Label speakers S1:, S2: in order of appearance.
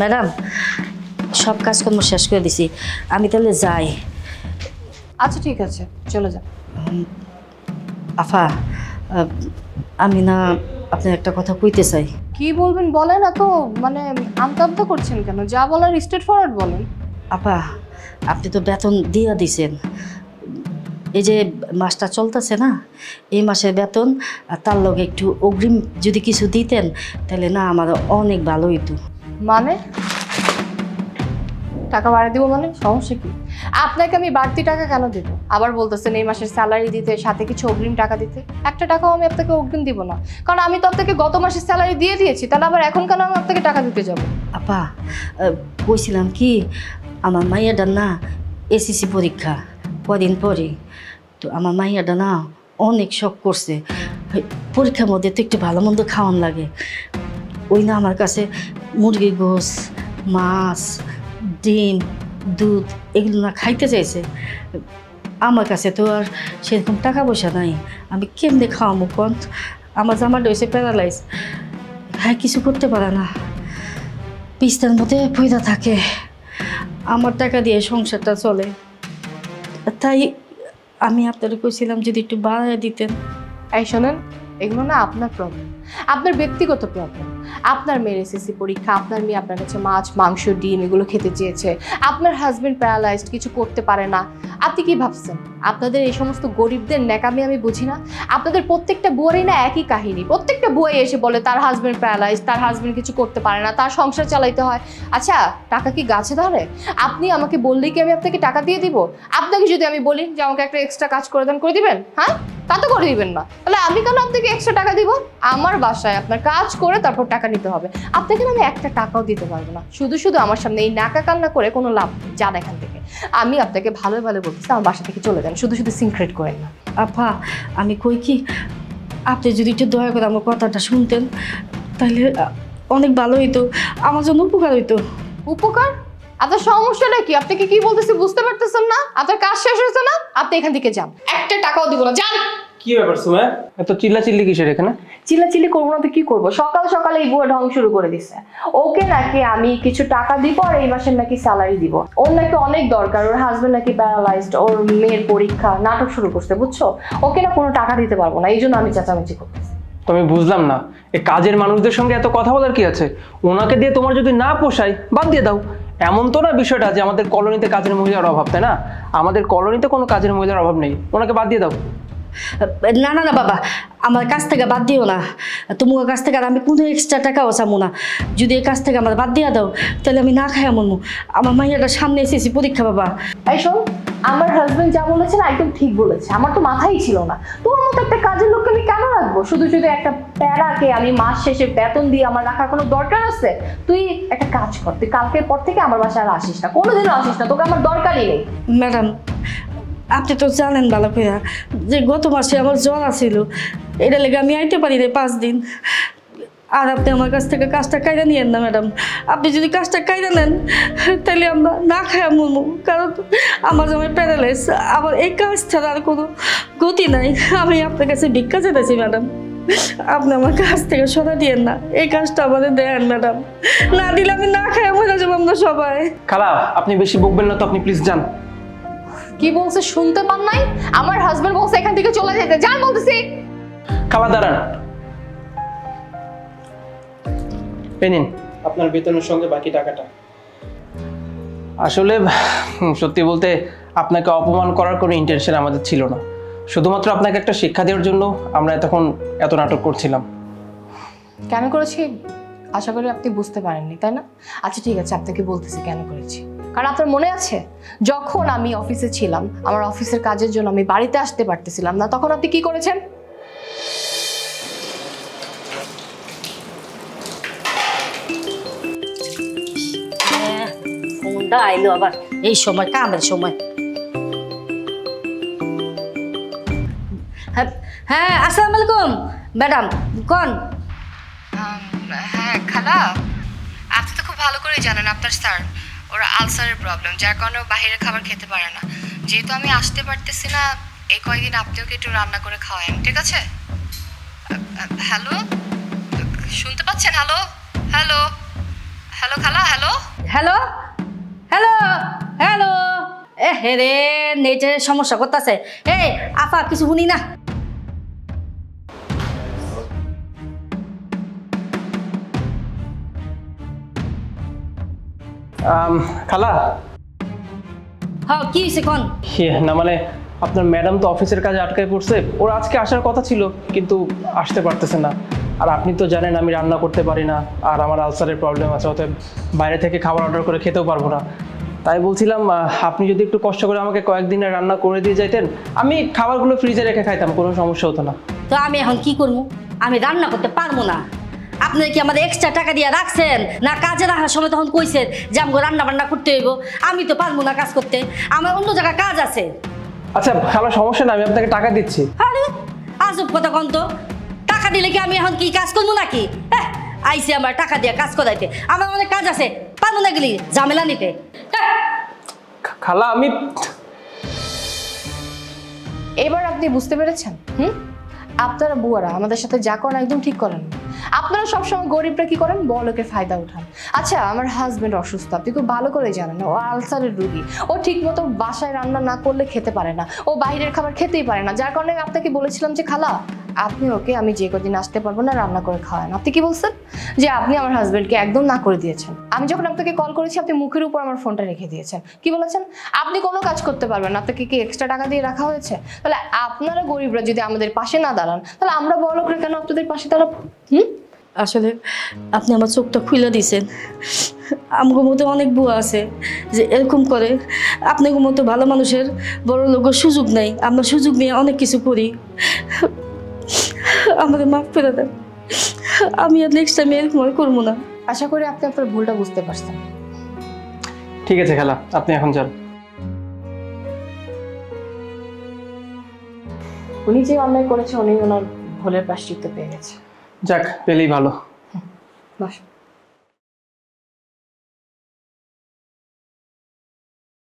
S1: Madam সব কাজকর্ম শেষ করে দিছি, আমি তাহলে যাই।
S2: আচ্ছা ঠিক আছে, চলে যান।
S1: আফা, আমি না আপনার একটা কথা কইতে চাই।
S2: কি বলবেন বলেন, এত মানে আমতা আমতা করছেন কেন? যা বলার স্ট্রেট ফরওয়ার্ড বলেন।
S1: আপা, আপনি তো বেতন দিয়া দিছেন, এই যে মাসটা চলতেছে না, এই মাসের বেতন আর তার লগে একটু অগ্রিম যদি কিছু দিতেন তাহলে না আমার অনেক ভালো হইতো।
S2: মানে টাকা বাড়িয়ে দিব মানে সমস্যা কি? আপনাকে আমি বাড়তি টাকা কেন দেবো? আবার বলতেছেন এই মাসের স্যালারি দিতে, সাথে কিছু অগ্রিম টাকা দিতে। একটা টাকাও আমি আপনাকে অগ্রিম দিব না, কারণ আমি তো আপনাকে গত মাসের স্যালারি দিয়ে দিয়েছি। তাহলে আবার এখন কেন আমি আপনাকে টাকা দিতে যাব?
S1: আপা, কইছিলাম কি, আমার মাইয়াটার না এসএসসি পরীক্ষা কদিন পরে, তো আমার মাইয়াটা না অনেক শখ করছে, পরীক্ষার মধ্যে তো একটু ভালো মন্দ খাওয়ান লাগে। ওই না আমার কাছে মুরগির গোশ, মাছ, ডিম, দুধ এগুলো না খাইতে চাইছে। আমার কাছে তো আর সেরকম টাকা পয়সা নাই, আমি কেমনে খাওয়াবো কোন? আমার জামাটা হয়েছে প্যারালাইজ, হ্যাঁ কিছু করতে পারে না, পিস্তার মধ্যে পয়দা থাকে। আমার টাকা দিয়ে সংসারটা চলে, তাই আমি আপনারা কইছিলাম যদি একটু বাড়ায় দিতেন।
S2: এই শোনেন, এগুলো না আপনার প্রবলেম, আপনার ব্যক্তিগত প্রবলেম। আপনার মেয়ের এসএসসি পরীক্ষা, আপনার মেয়ে আপনার কাছে মাছ, মাংস, ডিম এগুলো খেতে চেয়েছে, আপনার হাজবেন্ড প্যারালাইজড, কিছু করতে পারে না। আপনি কি ভাবছেন আপনাদের এই সমস্ত গরিবদের ন্যাকামি আমি বুঝি না? আপনাদের প্রত্যেকটা বুয়ারই না একই কাহিনী। প্রত্যেকটা বুয়াই এসে বলে তার হাজবেন্ড প্যারালাইজড, তার হাজবেন্ড কিছু করতে পারে না, তার সংসার চালাইতে হয়। আচ্ছা, টাকা কি গাছে ধরে? আপনি আমাকে বললেই কি আমি আপনাকে টাকা দিয়ে দিব? আপনাকে যদি আমি বলি যে আমাকে একটা এক্সট্রা কাজ করে দেন, করে দিবেন? হ্যাঁ, তা তো করে দিবেন না। তাহলে আমি কেন আপনাকে এক্সট্রা টাকা দিব? আমার বাসায় আপনার কাজ করে তারপর টাকা নিতে হবে। আপনাকে আমি একটা টাকাও দিতে পারবো না। শুধু শুধু আমার সামনে এই নাকা কান্না করে কোনো লাভ নেই, যান এখান থেকে। আমি আপনাকে ভালো ভালো বলতেছি, আমার বাসা থেকে চলে যান, শুধু শুধু সিনক্রেট করেন না।
S1: আপা, আমি কই কি, আপনি যদি একটু দয়া করে আমার কথাটা শুনতেন তাহলে অনেক ভালো হইতো, আমার জন্য উপকার হইতো।
S2: উপকার? আপনার সমস্যাটা কি? আপনাকে কি বলতেছি বুঝতে পারতেছেন না? আপনার কাজ শেষ হয়েছে না? আপনি এখান থেকে যান, একটা টাকাও দিব না, যান।
S3: কি ব্যাপার সুমাইয়া, এত চিল্লাচিল্লি কিসের এখানে?
S2: চিল্লাচিল্লি করবো না তো কি করবো? সকাল সকালে এই বুয়া ঢং শুরু করে দিচ্ছে। ওকে নাকি আমি কিছু টাকা দিব আর এই মাসের নাকি স্যালারি দিব। ওর নাকি অনেক দরকার, ওর হাজবেন্ড নাকি প্যারালাইজড, ওর মেয়ের পরীক্ষা, নাটক শুরু করছে বুঝছো। ওকে না কোনো টাকা দিতে পারবো না, এই জন্য আমি চেঁচামেচি করতেছি।
S3: তো আমি বুঝলাম না, এই কাজের মানুষদের সঙ্গে এত কথা বলার কি আছে? ওনাকে দিয়ে তোমার যদি না পোষায় বাদ দিয়ে দাও। এমন তো না বিষয়টা যে আমাদের কলোনিতে কাজের মহিলার অভাব, তাই না? আমাদের কলোনিতে কোনো কাজের মহিলার অভাব নেই, ওনাকে বাদ দিয়ে দাও।
S1: না না না বাবা, আমার কাছ থেকে বাদ দিও না, তোমার কাছ থেকে আর আমি কোনো এক্সট্রা টাকাও চাবো না। যদি এই কাছ থেকে আমার বাদ দিয়া দাও তাহলে আমি না খাই মনমু। আমার মাইয়াটা সামনে এসেছি পরীক্ষা বাবা।
S2: এই শোন, আমার হাজবেন্ড যা বলেছে না একদম ঠিক বলেছে, আমার তো মাথায় ছিল না। তোর মতো একটা কাজের লোককে আমি কেন রাখবো? শুধু শুধু একটা প্যারাকে আমি মাস শেষে বেতন দিয়ে আমার রাখার কোনো দরকার আছে? তুই একটা কাজ কর, তুই কালকের পর থেকে আমার বাসায় আর আসিস না, কোনোদিনও আসিস না, তোকে আমার দরকারই নেই।
S1: ম্যাডাম, আপনি তো জানেন ভালো করে যে গত মাসে আমার জ্বর আসছিল, এটা লেগে আমি আইতে পারি না 5 দিন। আর আপনি আমার কাছ থেকে কাজটা কাইরা নিয়েন না ম্যাডাম। আপনি যদি কাজটা কাইরা নেন তাহলে আমরা না খাইয়া মরবো, কারণ আমার জামাই প্যারালাইজ, আমার এই কাজ ছাড়া আর কোনো গতি নাই। আমি আপনার কাছে ভিক্ষা চেয়েছি ম্যাডাম, আপনি আমার কাছ থেকে সরা দিয়েন না, এই কাজটা আমাদের দেন ম্যাডাম, না দিলে আমি না খাইয়া মরে যাবো আমরা সবাই।
S3: খালা, আপনি বেশি বকবেন না তো, আপনি প্লিজ যান।
S2: কি বলছে শুনতে পান নাই? আমার হাজবেন্ড বলছে এখান থেকে চলে যেতে, যান বলতেছি।
S3: খালা দাঁড়ান, এই নিন আপনার বেতনের সঙ্গে বাকি টাকাটা। আসলে সত্যি বলতে আপনাকে অপমান করার কোনো ইন্টেনশন আমাদের ছিল না, শুধুমাত্র আপনাকে একটা শিক্ষা দেওয়ার জন্য আমরা এতক্ষণ এত নাটক করছিলাম।
S2: কেন করেছি আশা করি আপনি বুঝতে পারেননি, তাই না? আচ্ছা ঠিক আছে, আপনাকে বলতেছি কেন করেছি। কারণ আপনার মনে আছে যখন আমি অফিসে ছিলাম, আমার অফিসের কাজের জন্য আমি বাড়িতে আসতে পারতেছিলাম না, তখন আপনি কি করেছেন?
S1: ফোনটা আইলো আবার এই সময়, কামের সময়। হ্যাঁ আসসালামু আলাইকুম ম্যাডাম, কোন?
S2: হ্যাঁ খালা, আপনি তো খুব ভালো করেই জানেন আপনার স্যার ওর আলসারের প্রবলেম, যার কারণে বাইরের খাবার খেতে পারে না। যেহেতু আমি আসতে পারতেছি না, এই কয়েকদিন আপনি ওকে একটু রান্না করে খাওয়ায়েন, ঠিক আছে? হ্যালো শুনতে পাচ্ছেন? হ্যালো হ্যালো হ্যালো খালা, হ্যালো।
S1: Hello hello hello. এ হে রে, নেটের সমস্যা করতেছে। এই আপা কিছু শুনি না।
S3: খালা,
S1: হ্যাঁ কি হয়েছে কোন?
S3: না মানে আপনার ম্যাডাম তো অফিসের কাজে আটকায় পড়ছে, ওর আজকে আসার কথা ছিল কিন্তু আসতে পারতেছে না। আর আপনি তো জানেন আমি রান্না করতে পারি না, আর আমার আলসারের প্রবলেম আছে, অতএব বাইরে থেকে খাবার অর্ডার করে খেতেও পারবো না। তাই বলছিলাম আপনি যদি একটু কষ্ট করে আমাকে কয়েকদিনের রান্না করে দিয়ে যাইতেন, আমি খাবারগুলো ফ্রিজে রেখে খাইতাম, কোনো সমস্যা হতো না।
S1: তো আমি এখন কি করবো? আমি রান্না করতে পারবো না। আপনারা কি আমাদের এক্সট্রা টাকা দিয়ে রাখছেন, না কাজে রাখার সময় তখন কইছেন যে আমাকে রান্না বান্না করতে হইব? আমি তো পারবো না কাজ করতে, আমার অন্য জায়গায় কাজ আছে।
S3: আচ্ছা খালা, সমস্যা না, আমি আপনাকে টাকা দিচ্ছি।
S1: আরে আজব কথা কন তো। টাকা দিলে কি আমি এখন কি কাজ করবো নাকি? হ্যাঁ, আইসি আমার টাকা দিয়ে কাজ করাইতে, আমার অনেক কাজ আছে, পারবো না গেলি ঝামেলা নিতে। হ্যাঁ।
S3: খালা আমি
S2: এবার আপনি বুঝতে পেরেছেন? আপনারা বুয়ারা আমাদের সাথে যা করেন একদম ঠিক করেন না। আপনারা সবসময় গরিবরা কি করেন, বড়লোকের ফায়দা উঠান। আচ্ছা, আমার হাজবেন্ড অসুস্থ, আপনি খুব ভালো করে জানেন, ও আলসারের রুগী। ও ঠিক মতো বাসায় রান্না না করলে খেতে পারে না, ও বাইরের খাবার খেতেই পারে না। যার কারণে আপনাকে বলেছিলাম যে খালা আপনি ওকে আমি যে কদিন আসতে পারবো না রান্না করে খাওয়ান। আপনি কি বলছেন? যে আপনি আমার হাজবেন্ডকে একদম না করে দিয়েছেন। আমি যখন আপনাকে কল করেছি আপনি মুখের উপর আমার ফোনটা রেখে দিয়েছেন। কি বলেছেন? আপনি কোনো কাজ করতে পারবেন না, আপনাকে কি এক্সট্রা টাকা দিয়ে রাখা হয়েছে? তাহলে আপনারা গরিবরা যদি আমাদের পাশে না দাঁড়ান, তাহলে আমরা বড়লোকরা কেন আপনাদের পাশে দাঁড়াবো?
S1: আসলে আপনি আমার চোখটা খুলে দিয়েছেন। আমার মতো অনেক বুয়া আছে যে এরকম করে। আপনার মতো ভালো মানুষের বড় লোকের সুযোগ নাই, আমরা সুযোগ নিয়ে অনেক কিছু করি। আমাদের মাফ করে দেন, আমি আর নেক্সট টাইম এরকম আর করবো না।
S2: আশা করি আপনি আপনার ভুলটা বুঝতে পারছেন।
S3: ঠিক আছে খালা, আপনি এখন যান।
S2: উনি যে অন্যায় করেছে উনি ওনার ভুলের প্রায়শ্চিত্ত পেয়ে গেছে।
S3: যাক, পেলেই ভালো।
S2: বাস।